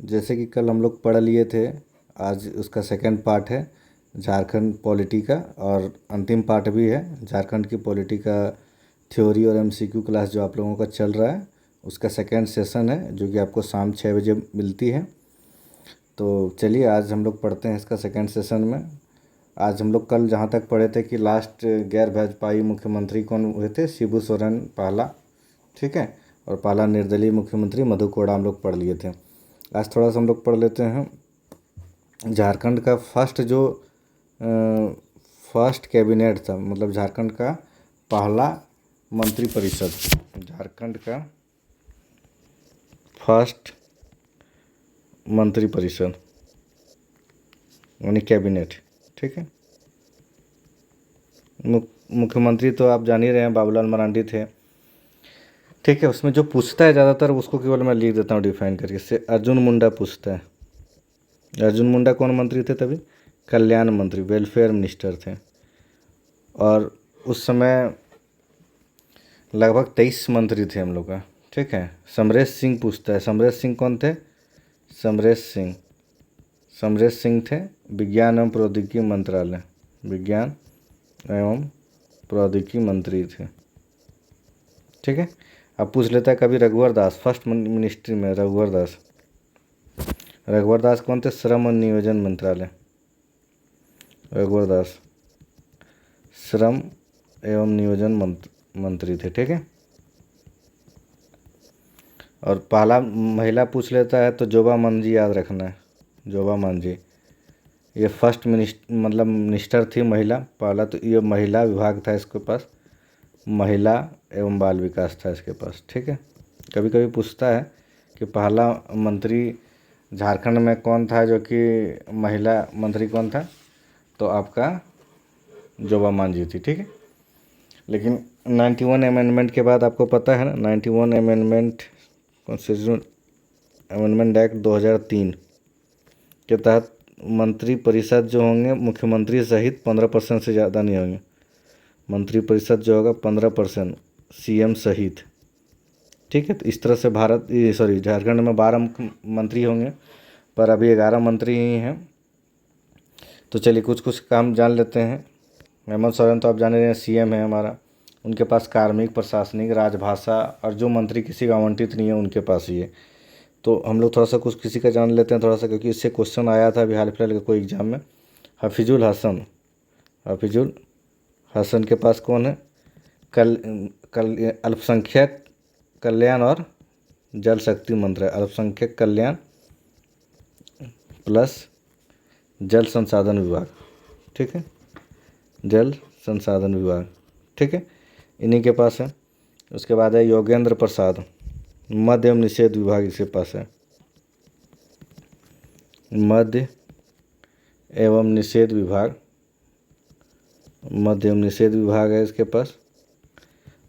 जैसे कि कल हम लोग पढ़ लिए थे, आज उसका सेकंड पार्ट है झारखंड पॉलिटी का, और अंतिम पार्ट भी है झारखंड की पॉलिटी का थ्योरी और एमसीक्यू क्लास जो आप लोगों का चल रहा है, उसका सेकंड सेशन है जो कि आपको शाम 6 बजे मिलती है। तो चलिए आज हम लोग पढ़ते हैं इसका सेकंड सेशन में। आज हम लोग कल जहाँ तक पढ़े थे कि लास्ट गैर भाजपाई मुख्यमंत्री कौन हुए थे, शिबू सोरेन पहला, ठीक है, और पहला निर्दलीय मुख्यमंत्री मधु कोड़ा हम लोग पढ़ लिए थे। आज थोड़ा सा हम लोग पढ़ लेते हैं झारखंड का फर्स्ट कैबिनेट था, मतलब झारखंड का पहला मंत्रिपरिषद, झारखंड का फर्स्ट मंत्रिपरिषद यानी कैबिनेट, ठीक है। मुख्यमंत्री तो आप जान ही रहे हैं, बाबूलाल मरांडी थे, ठीक है। उसमें जो पूछता है ज़्यादातर उसको केवल मैं लिख देता हूँ डिफाइन करके, से अर्जुन मुंडा पूछता है। अर्जुन मुंडा कौन मंत्री थे तभी? कल्याण मंत्री, वेलफेयर मिनिस्टर थे, और उस समय लगभग 23 मंत्री थे हम लोग का, ठीक है। समरेश सिंह पूछता है, समरेश सिंह कौन थे? समरेश सिंह थे विज्ञान एवं प्रौद्योगिकी मंत्रालय, विज्ञान एवं प्रौद्योगिकी मंत्री थे, ठीक है। अब पूछ लेता है कभी रघुवर दास, फर्स्ट मिनिस्ट्री में रघुवर दास कौन थे? श्रम और नियोजन मंत्रालय, रघुवर दास श्रम एवं नियोजन मंत्री थे, ठीक है। और पहला महिला पूछ लेता है तो जोबा मांझी याद रखना है, जोबा मांझी ये फर्स्ट मिनिस्टर थी महिला, पहला तो ये महिला विभाग था इसके पास, महिला एवं बाल विकास था इसके पास, ठीक है। कभी कभी पूछता है कि पहला मंत्री झारखंड में कौन था जो कि महिला मंत्री कौन था, तो आपका जोबा मांझी थी, ठीक है। लेकिन 91 अमेंडमेंट के बाद आपको पता है ना, 91 अमेंडमेंट कॉन्स्टिट्यूशन अमेंडमेंट एक्ट 2003 के तहत मंत्री परिषद जो होंगे मुख्यमंत्री सहित 15% से ज़्यादा नहीं होंगे। मंत्री परिषद जो होगा 15% सीएम सहित, ठीक है। तो इस तरह से झारखंड में 12 मंत्री होंगे, पर अभी 11 मंत्री ही हैं। तो चलिए कुछ कुछ काम जान लेते हैं। हेमंत सोरेन तो आप जान रहे हैं सीएम है हमारा, उनके पास कार्मिक, प्रशासनिक, राजभाषा, और जो मंत्री किसी का आवंटित नहीं है उनके पास ही है। तो हम लोग थोड़ा सा कुछ किसी का जान लेते हैं थोड़ा सा, क्योंकि इससे क्वेश्चन आया था अभी हाल फिलहाल का कोई एग्जाम में। हफीजुल हसन के पास कौन है? अल्पसंख्यक कल्याण और जल शक्ति मंत्रालय, अल्पसंख्यक कल्याण प्लस जल संसाधन विभाग, ठीक है, जल संसाधन विभाग, ठीक है, इन्हीं के पास है। उसके बाद है योगेंद्र प्रसाद, मद्य एवं निषेध विभाग इसके पास है, मद्य एवं निषेध विभाग है इसके पास।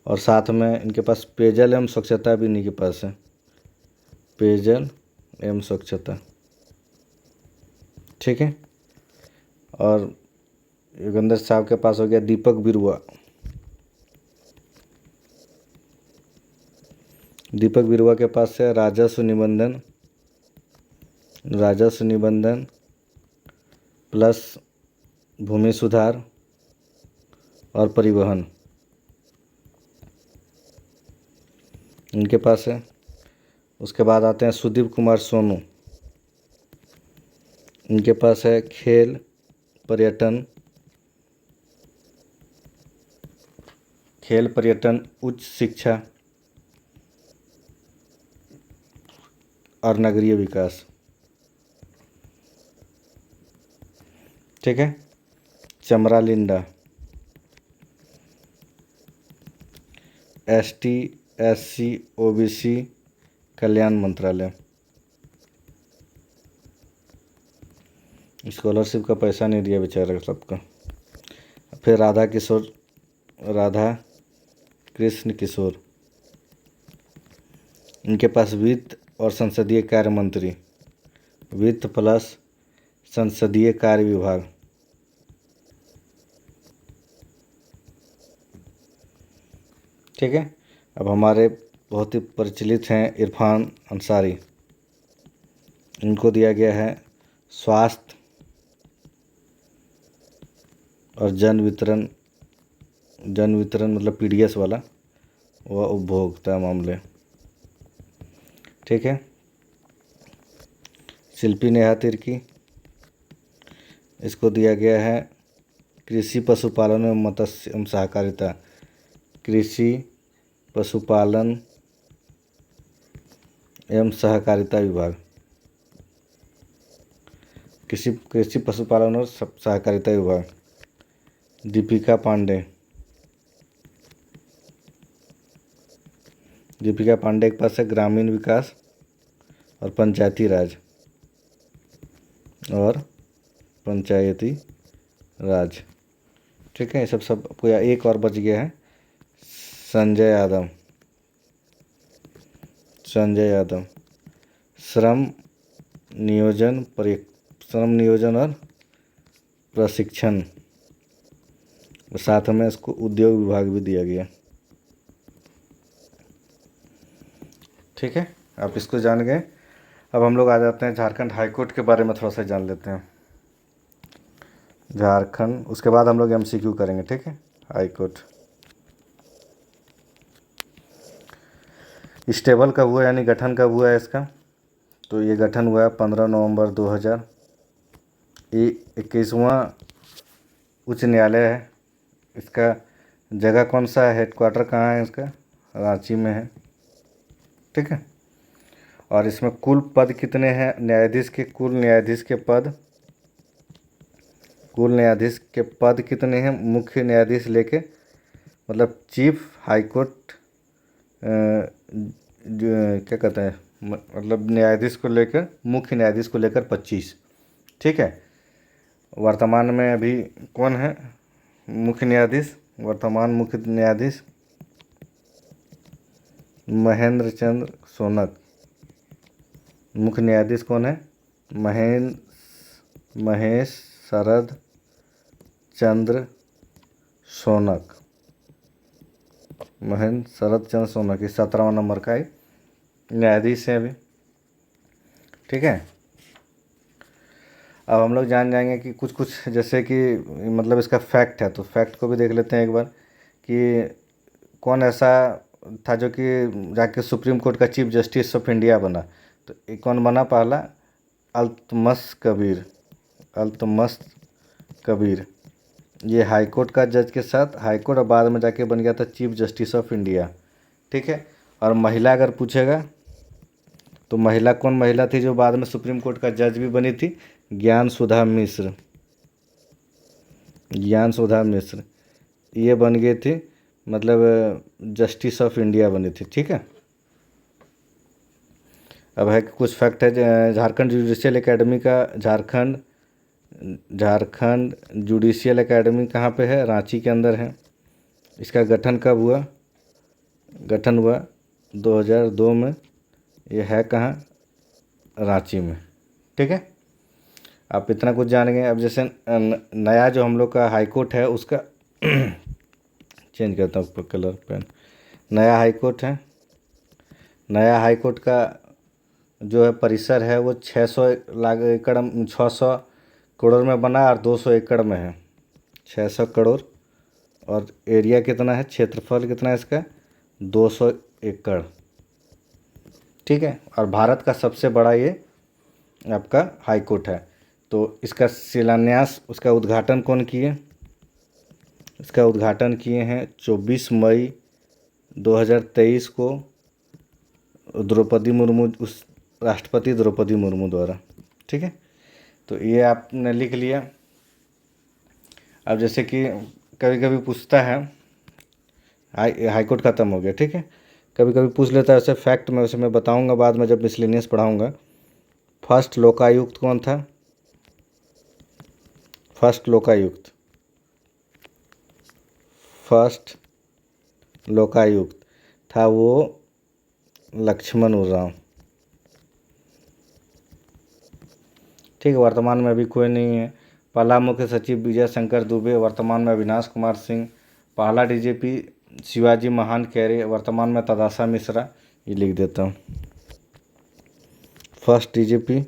और साथ में इनके पास पेयजल एवं स्वच्छता भी इन्हीं के पास है, पेयजल एवं स्वच्छता, ठीक है। और योगेंद्र साहब के पास हो गया दीपक बिरुआ के पास है राजस्व निबंधन प्लस भूमि सुधार और परिवहन, इनके पास है। उसके बाद आते हैं सुदीप कुमार सोनू, इनके पास है खेल, पर्यटन, उच्च शिक्षा और नगरीय विकास, ठीक है। चमरा लिंडा ST SC OBC कल्याण मंत्रालय, स्कॉलरशिप का पैसा नहीं दिया बेचारा सबका। फिर राधा कृष्ण किशोर, इनके पास वित्त और संसदीय कार्य मंत्री, वित्त प्लस संसदीय कार्य विभाग, ठीक है। अब हमारे बहुत ही प्रचलित हैं इरफान इनको दिया गया है स्वास्थ्य और जन वितरण मतलब पीडीएस वाला, व उपभोक्ता मामले। ठीक है। शिल्पी नेहा तिर्की, इसको दिया गया है कृषि पशुपालन एवं मत्स्य एवं सहकारिता। कृषि पशुपालन एवं सहकारिता विभाग, कृषि पशुपालन और सहकारिता विभाग। दीपिका पांडे के पास है ग्रामीण विकास और पंचायती राज ठीक है। ये सब पूरा। एक और बच गया है संजय यादव, श्रम नियोजन और प्रशिक्षण, साथ में इसको उद्योग विभाग भी दिया गया। ठीक है, आप इसको जान गए। अब हम लोग आ जाते हैं झारखंड हाईकोर्ट के बारे में थोड़ा सा जान लेते हैं। झारखंड, उसके बाद हम लोग एमसीक्यू करेंगे। ठीक है। हाईकोर्ट स्टेबल कब हुआ, यानी गठन कब हुआ है इसका? तो ये गठन हुआ है 15 नवंबर 2000। ये 21वां उच्च न्यायालय है। इसका जगह कौन सा है, हेडक्वार्टर कहाँ है इसका? रांची में है। ठीक है। और इसमें कुल पद कितने हैं न्यायाधीश के? कुल न्यायाधीश के पद कितने हैं? मुख्य न्यायाधीश लेके, मतलब चीफ हाईकोर्ट क्या कहते हैं, मतलब न्यायाधीश को लेकर, मुख्य न्यायाधीश को लेकर 25। ठीक है। वर्तमान में अभी कौन है मुख्य न्यायाधीश? वर्तमान मुख्य न्यायाधीश महेंद्र चंद्र सोनक। मुख्य न्यायाधीश कौन है? महेश शरद चंद्र सोनक। महेंद्र शरद चंद्र सोनक, ये 17वां नंबर का एक न्यायाधीश है अभी। ठीक है। अब हम लोग जान जाएंगे कि कुछ जैसे कि मतलब इसका फैक्ट है, तो फैक्ट को भी देख लेते हैं एक बार कि कौन ऐसा था जो कि जाके सुप्रीम कोर्ट का चीफ जस्टिस ऑफ इंडिया बना। तो ये कौन बना? पहला अल्तमश कबीर। ये हाई कोर्ट का जज के साथ हाई कोर्ट, और बाद में जाके बन गया था चीफ जस्टिस ऑफ इंडिया। ठीक है। और महिला अगर पूछेगा तो कौन महिला थी जो बाद में सुप्रीम कोर्ट का जज भी बनी थी? ज्ञान सुधा मिश्र। ये बन गई थी, मतलब जस्टिस ऑफ इंडिया बनी थी। ठीक है। अब है कुछ फैक्ट है झारखंड जुडिशियल एकेडमी का। झारखंड जुडिशियल एकेडमी कहाँ पे है? रांची के अंदर है। इसका गठन कब हुआ? गठन हुआ 2002 में। ये है कहाँ? रांची में। ठीक है। आप इतना कुछ जान गए। अब जैसे नया जो हम लोग का हाई कोर्ट है उसका चेंज करता हूँ कलर पेन। नया हाई कोर्ट है। नया हाई कोर्ट का जो है परिसर है वो 600 करोड़ में बना और 200 एकड़ में है। 600 करोड़, और एरिया कितना है, क्षेत्रफल कितना है इसका? 200 एकड़। ठीक है। और भारत का सबसे बड़ा ये आपका हाई कोर्ट है। तो इसका शिलान्यास, उसका उद्घाटन कौन किए? इसका उद्घाटन किए हैं 24 मई 2023 को द्रौपदी मुर्मू, उस राष्ट्रपति द्रौपदी मुर्मू द्वारा। ठीक है। तो ये आपने लिख लिया। अब जैसे कि कभी कभी पूछता है, हाई कोर्ट ख़त्म हो गया। ठीक है। कभी कभी पूछ लेता है, वैसे फैक्ट में वैसे मैं बताऊंगा बाद में जब मिसलेनियस पढ़ाऊंगा। फर्स्ट लोकायुक्त कौन था? फर्स्ट लोकायुक्त था वो लक्ष्मण उरांव। ठीक है। वर्तमान में अभी कोई नहीं है। पहला मुख्य सचिव विजय शंकर दुबे, वर्तमान में अविनाश कुमार सिंह। पहला डीजीपी शिवाजी महान खैरे, वर्तमान में तदाशा मिश्रा। ये लिख देता हूँ। फर्स्ट डीजीपी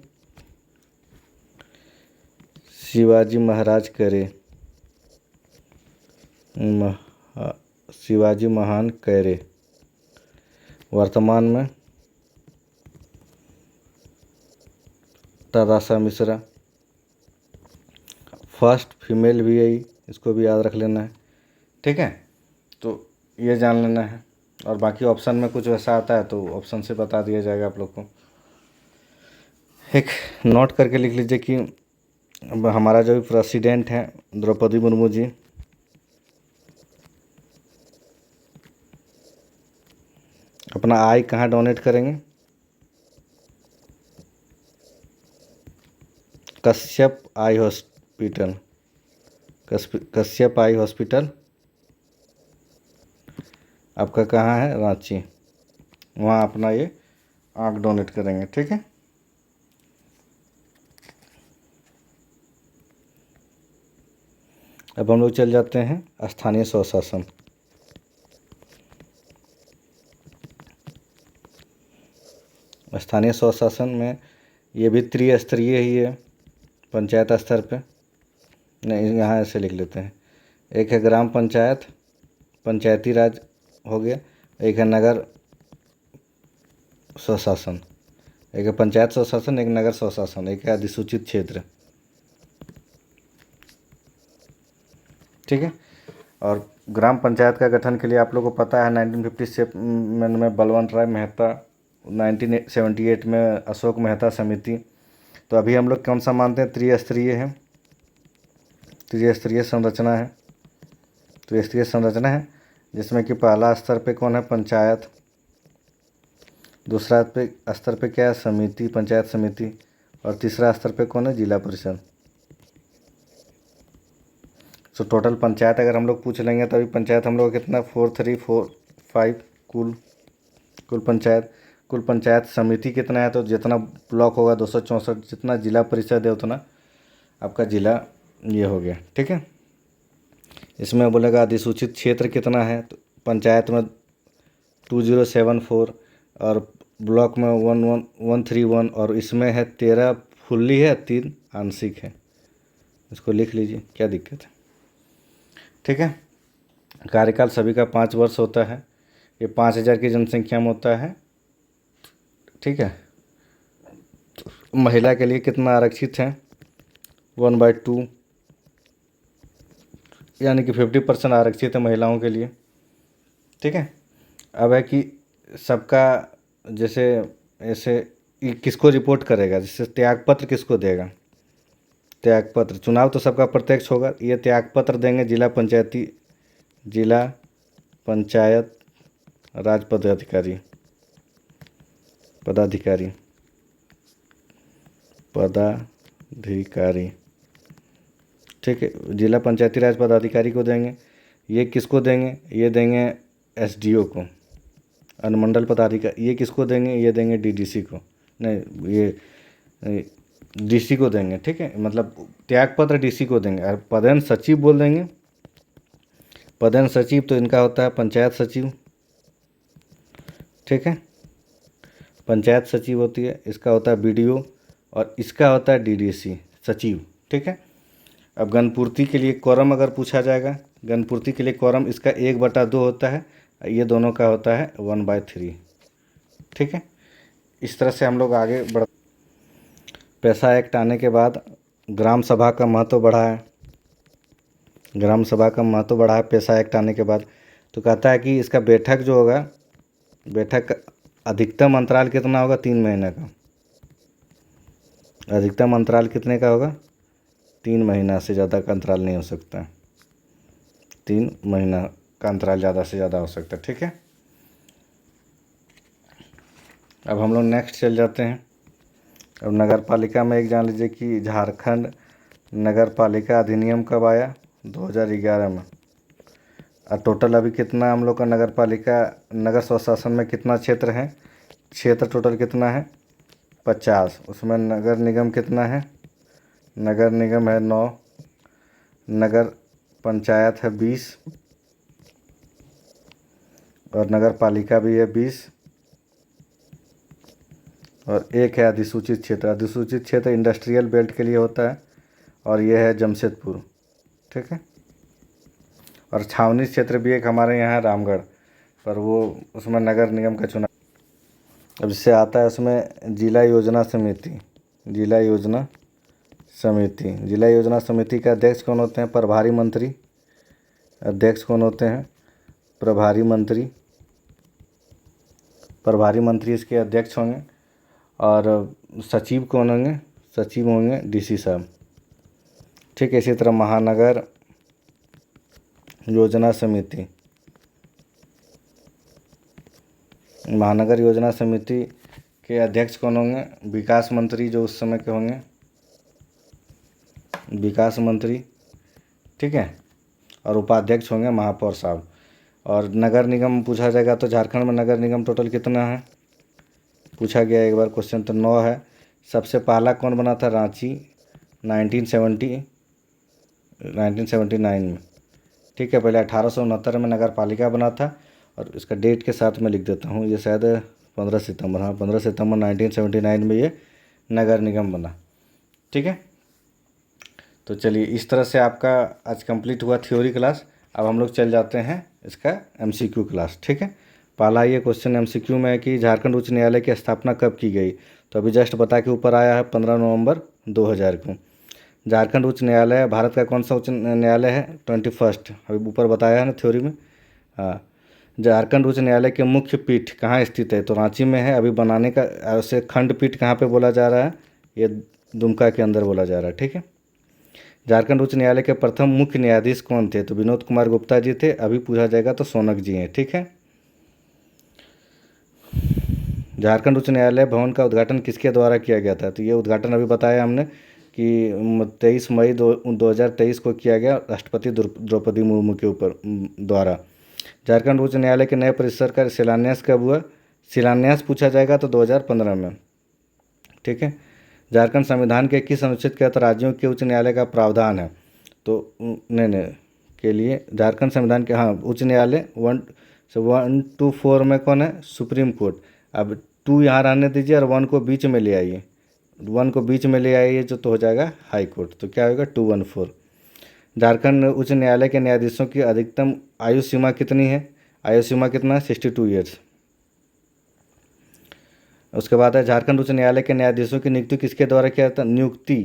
शिवाजी महाराज करे, शिवाजी महान करे। वर्तमान में तदाशा मिश्रा। फर्स्ट फीमेल वीआई, इसको भी याद रख लेना है। ठीक है, तो ये जान लेना है। और बाकी ऑप्शन में कुछ वैसा आता है तो ऑप्शन से बता दिया जाएगा आप लोग को। एक नोट करके लिख लीजिए कि हमारा जो प्रेसिडेंट हैं द्रौपदी मुर्मू जी, अपना आई कहाँ डोनेट करेंगे? Kashyap eye hospital. Kashyap eye hospital आपका कहाँ है? रांची। वहाँ अपना ये आँख डोनेट करेंगे। ठीक है, अब हम लोग चल जाते हैं स्थानीय स्वशासन। स्थानीय स्वशासन में ये भी त्रिस्तरीय ही है, पंचायत स्तर पे। नहीं, यहाँ ऐसे लिख लेते हैं। एक है ग्राम पंचायत, पंचायती राज हो गया। एक है नगर स्वशासन, एक है पंचायत स्वशासन, एक नगर स्वशासन, एक है अधिसूचित क्षेत्र। ठीक है, और ग्राम पंचायत का गठन के लिए आप लोगों को पता है 1957 में बलवंत राय मेहता, 1978 में अशोक मेहता समिति। तो अभी हम लोग कौन सा मानते हैं? त्रिस्तरीय है, त्रिस्तरीय संरचना है। त्रिस्तरीय संरचना है जिसमें कि पहला स्तर पे कौन है? पंचायत। दूसरा स्तर पे क्या है? समिति, पंचायत समिति। और तीसरा स्तर पे कौन है? जिला परिषद। तो टोटल पंचायत अगर हम लोग पूछ लेंगे तो अभी पंचायत हम लोग कितना 4345 कुल पंचायत समिति कितना है? तो जितना ब्लॉक होगा 264, जितना जिला परिषद है उतना आपका जिला ये हो गया। ठीक है, इसमें बोलेगा अधिसूचित क्षेत्र कितना है? तो पंचायत में 2074 और ब्लॉक में 11131 और इसमें है 13 फुल्ली है, 3 आंशिक है। इसको लिख लीजिए, क्या दिक्कत है। ठीक है, कार्यकाल सभी का 5 वर्ष होता है। ये 5000 की जनसंख्या में होता है। ठीक है, महिला के लिए कितना आरक्षित है? 1/2, यानी कि 50% आरक्षित है महिलाओं के लिए। ठीक है, अब है कि सबका जैसे ऐसे किसको रिपोर्ट करेगा? जैसे त्यागपत्र किसको देगा? त्यागपत्र, चुनाव तो सबका प्रत्यक्ष होगा। ये त्यागपत्र देंगे जिला पंचायत राज पदाधिकारी। ठीक है, जिला पंचायती राज पदाधिकारी को देंगे। ये किसको देंगे? ये देंगे एसडीओ को। अनुमंडल पदाधिकारी ये किसको देंगे? ये देंगे डीडीसी को। नहीं, ये डीसी को देंगे। ठीक है, मतलब त्यागपत्र डीसी को देंगे। और पदेन सचिव बोल देंगे। पदेन सचिव तो इनका होता है पंचायत सचिव। ठीक है, पंचायत सचिव होती है, इसका होता है बीडीओ और इसका होता है डीडीसी सचिव। ठीक है, अब गणपूर्ति के लिए क्वोरम अगर पूछा जाएगा, गणपूर्ति के लिए क्वोरम इसका 1/2 होता है, ये दोनों का होता है 1/3। ठीक है, इस तरह से हम लोग आगे बढ़। पैसा एक्ट आने के बाद ग्राम सभा का महत्व बढ़ा है। ग्राम सभा का महत्व बढ़ा है पैसा एक्ट आने के बाद। तो कहता है कि इसका बैठक जो होगा, बैठक का अधिकतम अंतराल कितना होगा? 3 महीने का। अधिकतम अंतराल कितने का होगा? 3 महीना से ज़्यादा का अंतराल नहीं हो सकता। 3 महीना का अंतराल ज़्यादा से ज़्यादा हो सकता है। ठीक है, अब हम लोग नेक्स्ट चल जाते हैं। अब नगर पालिका में एक जान लीजिए कि झारखंड नगर पालिका अधिनियम कब आया? 2011 में। और टोटल अभी कितना हम लोग का नगर पालिका नगर स्वशासन में कितना क्षेत्र है? क्षेत्र टोटल कितना है? 50। उसमें नगर निगम कितना है? नगर निगम है 9, नगर पंचायत है 20 और नगर पालिका भी है 20 और एक है अधिसूचित क्षेत्र। अधिसूचित क्षेत्र इंडस्ट्रियल बेल्ट के लिए होता है और ये है जमशेदपुर, ठीक है। और छावनी क्षेत्र भी एक हमारे यहाँ है रामगढ़, पर वो उसमें नगर निगम का चुनाव। अब इससे आता है उसमें जिला योजना समिति। जिला योजना समिति, जिला योजना समिति के अध्यक्ष कौन होते हैं? प्रभारी मंत्री। अध्यक्ष कौन होते हैं? प्रभारी मंत्री। प्रभारी मंत्री इसके अध्यक्ष होंगे। और सचिव कौन होंगे? सचिव होंगे डीसी साहब, ठीक है। इसी तरह महानगर योजना समिति, महानगर योजना समिति के अध्यक्ष कौन होंगे? विकास मंत्री, जो उस समय के होंगे विकास मंत्री, ठीक है। और उपाध्यक्ष होंगे महापौर साहब। और नगर निगम पूछा जाएगा तो झारखंड में नगर निगम टोटल कितना है? पूछा गया एक बार क्वेश्चन, तो 9 है। सबसे पहला कौन बना था? रांची 1979 में, ठीक है। पहले 1869 में नगर पालिका बना था। और इसका डेट के साथ मैं लिख देता हूँ, ये शायद 15 सितंबर, हाँ 15 सितंबर 1979 में ये नगर निगम बना, ठीक है। तो चलिए, इस तरह से आपका आज कंप्लीट हुआ थ्योरी क्लास। अब हम लोग चल जाते हैं इसका एमसीक्यू क्लास, ठीक है। पहला ये क्वेश्चन एमसीक्यू में है कि झारखंड उच्च न्यायालय की स्थापना कब की गई? तो अभी जस्ट बता के ऊपर आया है 15 नवंबर 2000 को। झारखंड उच्च न्यायालय भारत का कौन सा उच्च न्यायालय है? 21st, अभी ऊपर बताया है ना थ्योरी में। हाँ, झारखंड उच्च न्यायालय के मुख्य पीठ कहाँ स्थित है? तो रांची में है। अभी बनाने का उसे खंडपीठ कहाँ पे बोला जा रहा है? ये दुमका के अंदर बोला जा रहा है, ठीक है। झारखंड उच्च न्यायालय के प्रथम मुख्य न्यायाधीश कौन थे? तो विनोद कुमार गुप्ता जी थे। अभी पूछा जाएगा तो सोनक जी हैं, ठीक है। झारखंड उच्च न्यायालय भवन का उद्घाटन किसके द्वारा किया गया था? तो ये उद्घाटन अभी बताया हमने कि 23 मई 2023 को किया गया, राष्ट्रपति द्रौपदी मुर्मू के ऊपर द्वारा। झारखंड उच्च न्यायालय के नए परिसर का शिलान्यास कब हुआ? शिलान्यास पूछा जाएगा तो 2015 में, ठीक है। झारखंड संविधान के किस अनुच्छेद के तहत राज्यों के उच्च न्यायालय का प्रावधान है? तो नहीं के लिए झारखंड संविधान के, हाँ, उच्च न्यायालय 1 to 4 में कौन है? Supreme court. अब 2 यहाँ रहने दीजिए और 1 को बीच में ले आइए, 1 को बीच में ले आइए जो तो हो जाएगा हाई कोर्ट। तो क्या होगा? 214। झारखंड उच्च न्यायालय के न्यायाधीशों की अधिकतम आयु सीमा कितनी है? आयु सीमा कितना है? 62 ईयर्स। उसके बाद है झारखंड उच्च न्यायालय के न्यायाधीशों की नियुक्ति किसके द्वारा किया जाता है? नियुक्ति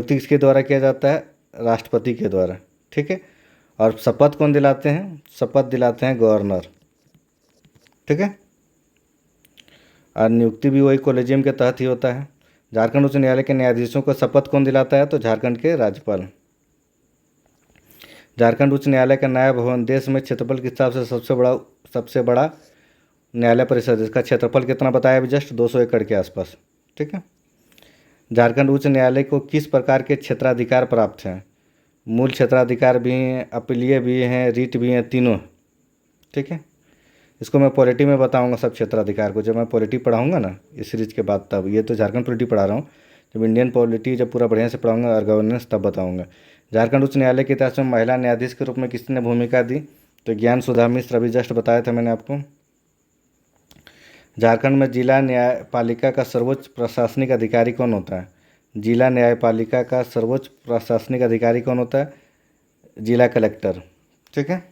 किसके द्वारा किया जाता है? राष्ट्रपति के द्वारा, ठीक है। और शपथ कौन दिलाते हैं? शपथ दिलाते हैं गवर्नर, ठीक है। और नियुक्ति भी वही कॉलेजियम के तहत ही होता है। झारखंड उच्च न्यायालय के न्यायाधीशों को शपथ कौन दिलाता है? तो झारखंड के राज्यपाल। झारखंड उच्च न्यायालय का नया भवन देश में क्षेत्रफल के हिसाब से सबसे बड़ा न्यायालय परिषद, इसका क्षेत्रफल कितना बताया अभी जस्ट? 200 एकड़ के आसपास, ठीक है। झारखंड उच्च न्यायालय को किस प्रकार के क्षेत्राधिकार प्राप्त हैं? मूल क्षेत्राधिकार भी हैं, अपीलीय भी हैं, रीट भी हैं, तीनों, ठीक है। इसको मैं पॉलिटी में बताऊंगा सब क्षेत्राधिकार को, जब मैं पॉलिटी पढ़ाऊंगा ना इस सीरीज के बाद, तब। ये तो झारखंड पॉलिटी पढ़ा रहा हूँ, जब इंडियन पॉलिटी जब पूरा बढ़िया से पढ़ाऊंगा और गवर्नेंस तब बताऊंगा। झारखंड उच्च न्यायालय के इतिहास में महिला न्यायाधीश के रूप में किसने भूमिका दी? तो ज्ञान सुधा मिश्र, अभी जस्ट बताया था मैंने आपको। झारखंड में जिला न्यायपालिका का सर्वोच्च प्रशासनिक अधिकारी कौन होता है? जिला न्यायपालिका का सर्वोच्च प्रशासनिक अधिकारी कौन होता है? जिला कलेक्टर, ठीक है।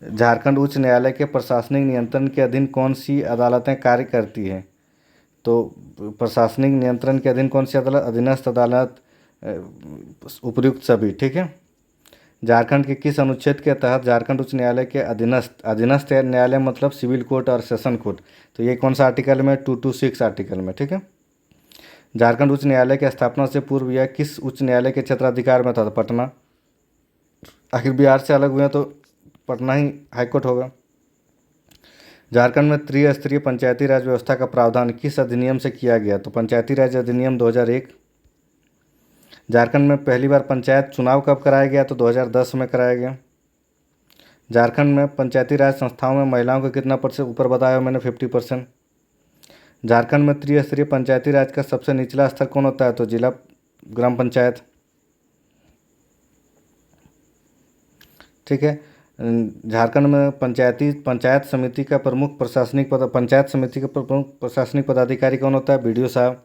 झारखंड उच्च न्यायालय के प्रशासनिक नियंत्रण के अधीन कौन सी अदालतें कार्य करती हैं? तो प्रशासनिक नियंत्रण के अधीन कौन सी अदालत? अधीनस्थ अदालत, उपर्युक्त सभी, ठीक है। झारखंड के किस अनुच्छेद के तहत झारखंड उच्च न्यायालय के अधीनस्थ न्यायालय मतलब सिविल कोर्ट और सेशन कोर्ट, तो ये कौन सा आर्टिकल में? 226 आर्टिकल में, ठीक है। झारखंड उच्च न्यायालय की स्थापना से पूर्व यह किस उच्च न्यायालय के क्षेत्राधिकार में था? तो पटना। आखिर बिहार से अलग हुए तो पटना ही हाईकोर्ट होगा। झारखंड में त्रिस्तरीय पंचायती राज व्यवस्था का प्रावधान किस अधिनियम से किया गया? तो पंचायती राज अधिनियम 2001। झारखंड में पहली बार पंचायत चुनाव कब कराया गया? तो 2010 में कराया गया। झारखंड में पंचायती राज संस्थाओं में महिलाओं का कितना % ऊपर बताया मैंने? 50%। झारखंड में त्रिस्तरीय पंचायती राज का सबसे निचला स्तर कौन होता है? तो जिला ग्राम पंचायत, ठीक है। झारखंड में पंचायत समिति का प्रमुख प्रशासनिक पदाधिकारी कौन होता है? बीडीओ साहब।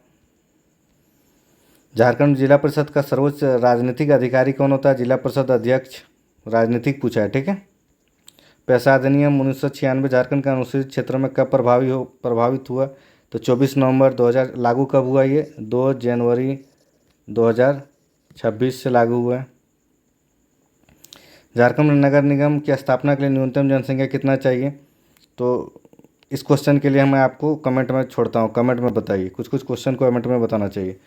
झारखंड जिला परिषद का सर्वोच्च राजनीतिक अधिकारी कौन होता है? जिला परिषद अध्यक्ष। राजनीतिक पूछा है, ठीक है। पैसा अधिनियम 1996 झारखंड के अनुसूचित क्षेत्र में कब प्रभावित हुआ? तो 24 नवंबर 2000। लागू कब हुआ ये? 2 जनवरी 2026 से लागू हुआ है। झारखंड में नगर निगम की स्थापना के लिए न्यूनतम जनसंख्या कितना चाहिए? तो इस क्वेश्चन के लिए मैं आपको कमेंट में छोड़ता हूँ, कमेंट में बताइए, कुछ कुछ क्वेश्चन को कमेंट में बताना चाहिए।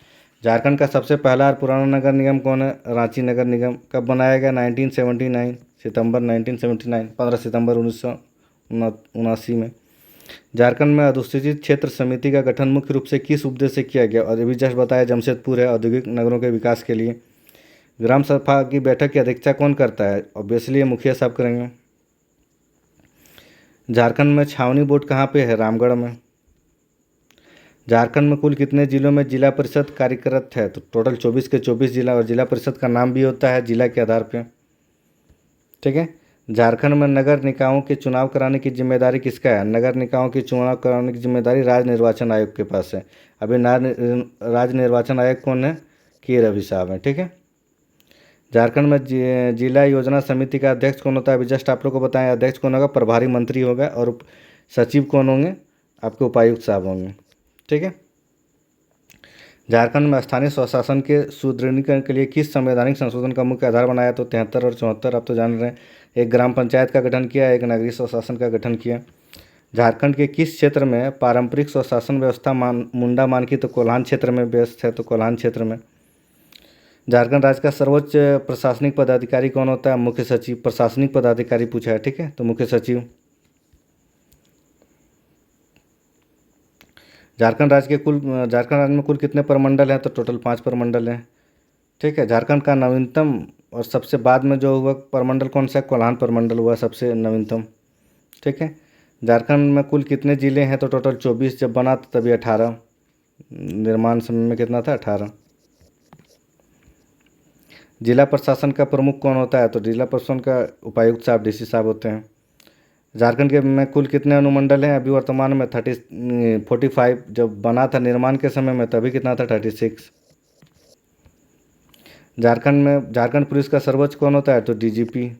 झारखंड का सबसे पहला और पुराना नगर निगम कौन है? रांची नगर निगम। कब बनाया गया? 1979, सितंबर 1979, 15 सितंबर 1979 में। झारखंड में अधिसूचित क्षेत्र समिति का गठन मुख्य रूप से किस उद्देश्य से किया गया? और अभी जस्ट बताया, जमशेदपुर है, औद्योगिक नगरों के विकास के लिए। ग्राम सभा की बैठक की अध्यक्षता कौन करता है? ऑब्वियसली ये मुखिया साहब करेंगे। झारखंड में छावनी बोर्ड कहाँ पे है? रामगढ़ में। झारखंड में कुल कितने जिलों में जिला परिषद कार्यरत है? तो टोटल 24 के 24 जिला, और जिला परिषद का नाम भी होता है जिला के आधार पे, ठीक है। झारखंड में नगर निकायों के चुनाव कराने की जिम्मेदारी किसका है? नगर निकायों के चुनाव कराने की जिम्मेदारी राज्य निर्वाचन आयोग के पास है। अभी राज्य निर्वाचन आयोग कौन है? के रवि साहब हैं, ठीक है। झारखंड में जिला योजना समिति का अध्यक्ष कौन होता है? अभी जस्ट आप लोग को बताएं, अध्यक्ष कौन होगा? प्रभारी मंत्री होगा। और सचिव कौन होंगे? आपके उपायुक्त साहब होंगे, ठीक है। झारखंड में स्थानीय स्वशासन के सुदृढ़ीकरण के लिए किस संवैधानिक संशोधन का मुख्य आधार बनाया? तो 73 और 74 आप तो जान रहे हैं। एक ग्राम पंचायत का गठन किया, एक नगरीय स्वशासन का गठन किया। झारखंड के किस क्षेत्र में पारंपरिक स्वशासन व्यवस्था मुंडा मानकी तो कोल्हान क्षेत्र में व्यस्त है, तो कोल्हान क्षेत्र में। झारखंड राज्य का सर्वोच्च प्रशासनिक पदाधिकारी कौन होता है? मुख्य सचिव। प्रशासनिक पदाधिकारी पूछा है, ठीक है, तो मुख्य सचिव। झारखंड राज्य में कुल कितने प्रमंडल हैं? तो टोटल 5 प्रमंडल हैं, ठीक है। झारखंड का नवीनतम और सबसे बाद में जो हुआ प्रमंडल कौन सा है? कोल्हान प्रमंडल हुआ सबसे नवीनतम, ठीक है। झारखंड में कुल कितने ज़िले हैं? तो टोटल 24। जब बना तो तभी 18, निर्माण समय में कितना था? 18। जिला प्रशासन का प्रमुख कौन होता है? तो जिला प्रशासन का उपायुक्त साहब, डीसी साहब होते हैं। झारखंड के में कुल कितने अनुमंडल हैं? अभी वर्तमान में 45। जब बना था निर्माण के समय में तभी कितना था? 36। झारखंड पुलिस का सर्वोच्च कौन होता है? तो डीजीपी।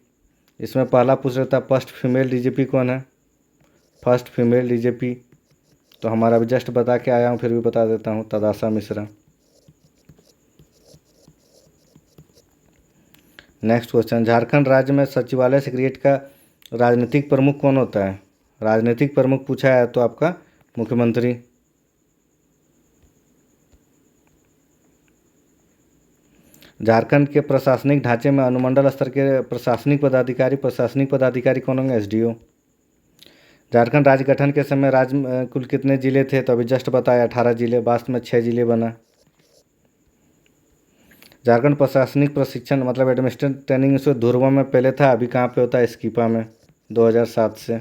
इसमें पहला पूछ रहा था फर्स्ट फीमेल डीजीपी कौन है? फर्स्ट फीमेल डीजीपी तो हमारा अभी जस्ट बता के आया हूँ, फिर भी बता देता हूँ, तदाशा मिश्रा। नेक्स्ट क्वेश्चन, झारखंड राज्य में सचिवालय सेक्रेटरीट का राजनीतिक प्रमुख कौन होता है? राजनीतिक प्रमुख पूछा है तो आपका मुख्यमंत्री। झारखंड के प्रशासनिक ढांचे में अनुमंडल स्तर के प्रशासनिक पदाधिकारी कौन होंगे? एसडीओ। झारखंड राज्य गठन के समय राज्य में कुल कितने जिले थे? तो अभी जस्ट बताया 18 जिले, वास्तव में 6 जिले बना। झारखंड प्रशासनिक प्रशिक्षण मतलब एडमिनिस्ट्रेटिव ट्रेनिंग से धुरवा में पहले था, अभी कहाँ पे होता है? स्कीपा में, 2007 से।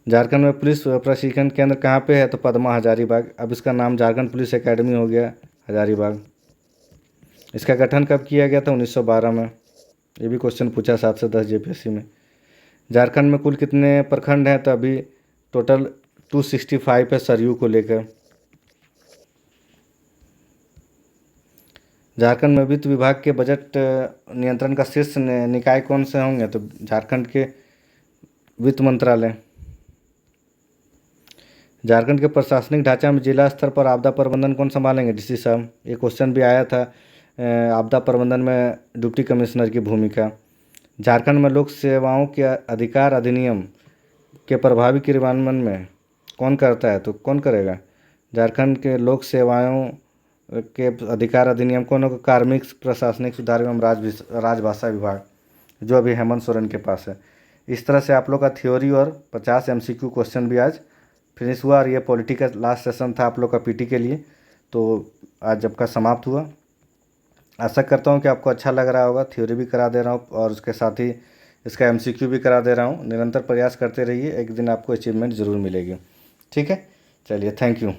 झारखंड में पुलिस प्रशिक्षण केंद्र कहाँ पे है? तो पदमा हजारीबाग। अब इसका नाम झारखंड पुलिस एकेडमी हो गया हजारीबाग। इसका गठन कब किया गया था? 1912 में। ये भी क्वेश्चन पूछा 7 से 10 जेपीएससी में। झारखंड में कुल कितने प्रखंड हैं? तो अभी टोटल 265 है सरयू को लेकर। झारखंड में वित्त विभाग के बजट नियंत्रण का शीर्ष निकाय कौन से होंगे? तो झारखंड के वित्त मंत्रालय। झारखंड के प्रशासनिक ढांचा में जिला स्तर पर आपदा प्रबंधन कौन संभालेंगे? डीसी साहब। ये क्वेश्चन भी आया था, आपदा प्रबंधन में डिप्टी कमिश्नर की भूमिका। झारखंड में लोक सेवाओं के अधिकार अधिनियम के प्रभावी क्रियान्वयन में कौन करता है? तो कौन करेगा? झारखंड के लोक सेवाओं के अधिकार अधिनियम कौन होगा? कार्मिक प्रशासनिक सुधार एवं राजभाषा विभाग, जो अभी हेमंत सोरेन के पास है। इस तरह से आप लोग का थ्योरी और 50 एमसीक्यू क्वेश्चन भी आज फिनिश हुआ, और ये पॉलिटी का लास्ट सेशन था आप लोग का पीटी के लिए, तो आज जब का समाप्त हुआ। आशा करता हूँ कि आपको अच्छा लग रहा होगा। थ्योरी भी करा दे रहा हूँ और उसके साथ ही इसका एमसीक्यू भी करा दे रहा हूँ। निरंतर प्रयास करते रहिए, एक दिन आपको अचीवमेंट ज़रूर मिलेगी, ठीक है। चलिए, थैंक यू।